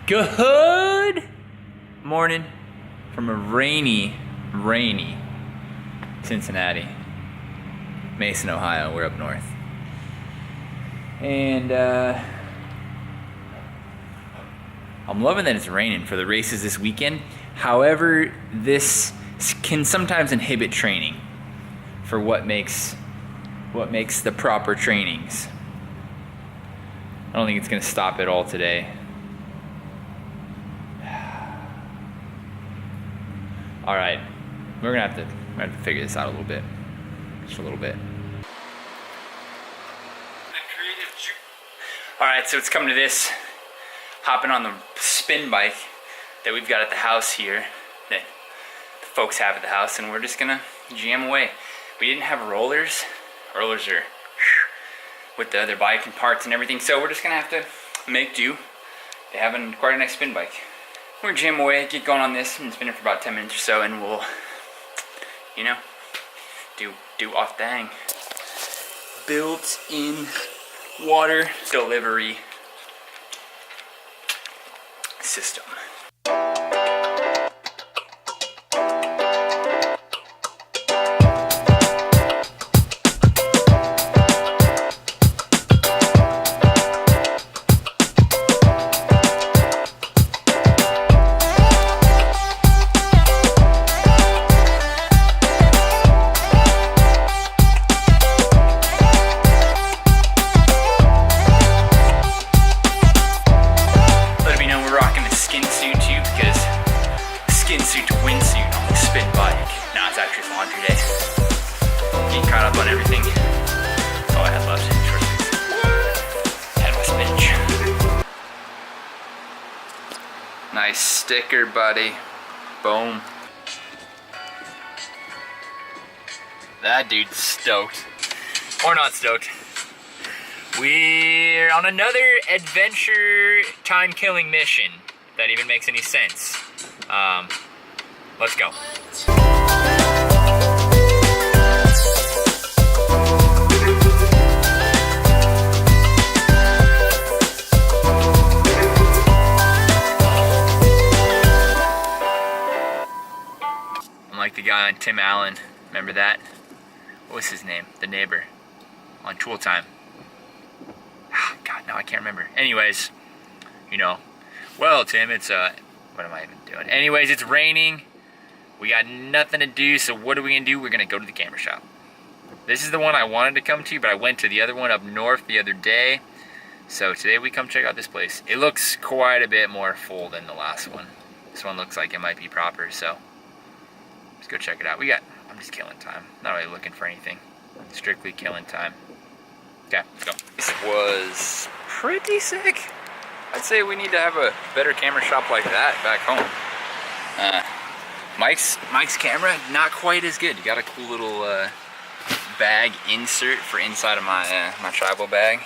Good morning from a rainy Cincinnati. Mason, Ohio, we're up north. And I'm loving that it's raining for the races this weekend. However, this can sometimes inhibit training for what makes the proper trainings. I don't think it's gonna stop it all today. All right, we're gonna have to figure this out a little bit, just a little bit. All right, so it's coming to this, hopping on the spin bike that we've got at the house here, that the folks have at the house, and we're just gonna jam away. We didn't have rollers. Rollers are with the other bike and parts and everything, so we're just gonna have to make do. They have quite a nice spin bike. We're gonna jam away, get going on this, and spin it for about 10 minutes or so, and we'll, you know, do off dang. Built-in water delivery system. Suit to windsuit on the spin bike. Now it's actually laundry day. Getting caught up on everything. Oh, I had left. Short sleeves. Had my spinach. Nice sticker, buddy. Boom. That dude's stoked. Or not stoked. We're on another adventure time-killing mission. If that even makes any sense. Let's go. I'm like the guy on Tim Allen. Remember that? What was his name? The neighbor on Tool Time. Ah, God, no, I can't remember. Anyways, you know. Well, Tim, it's what am I even doing? Anyways, it's raining. We got nothing to do, so what are we gonna do? We're gonna go to the camera shop. This is the one I wanted to come to, but I went to the other one up north the other day. So today we come check out this place. It looks quite a bit more full than the last one. This one looks like it might be proper, so let's go check it out. I'm just killing time. Not really looking for anything. Strictly killing time. Okay, let's go. This was pretty sick. I'd say we need to have a better camera shop like that back home. Mike's camera, not quite as good. You got a cool little bag insert for inside of my my travel bag,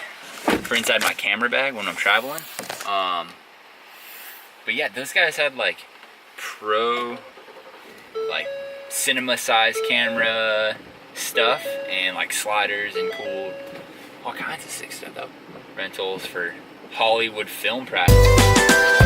for inside my camera bag when I'm traveling. But yeah, those guys had like pro, like cinema size camera stuff and like sliders and cool, all kinds of sick stuff though. Rentals for Hollywood film practice.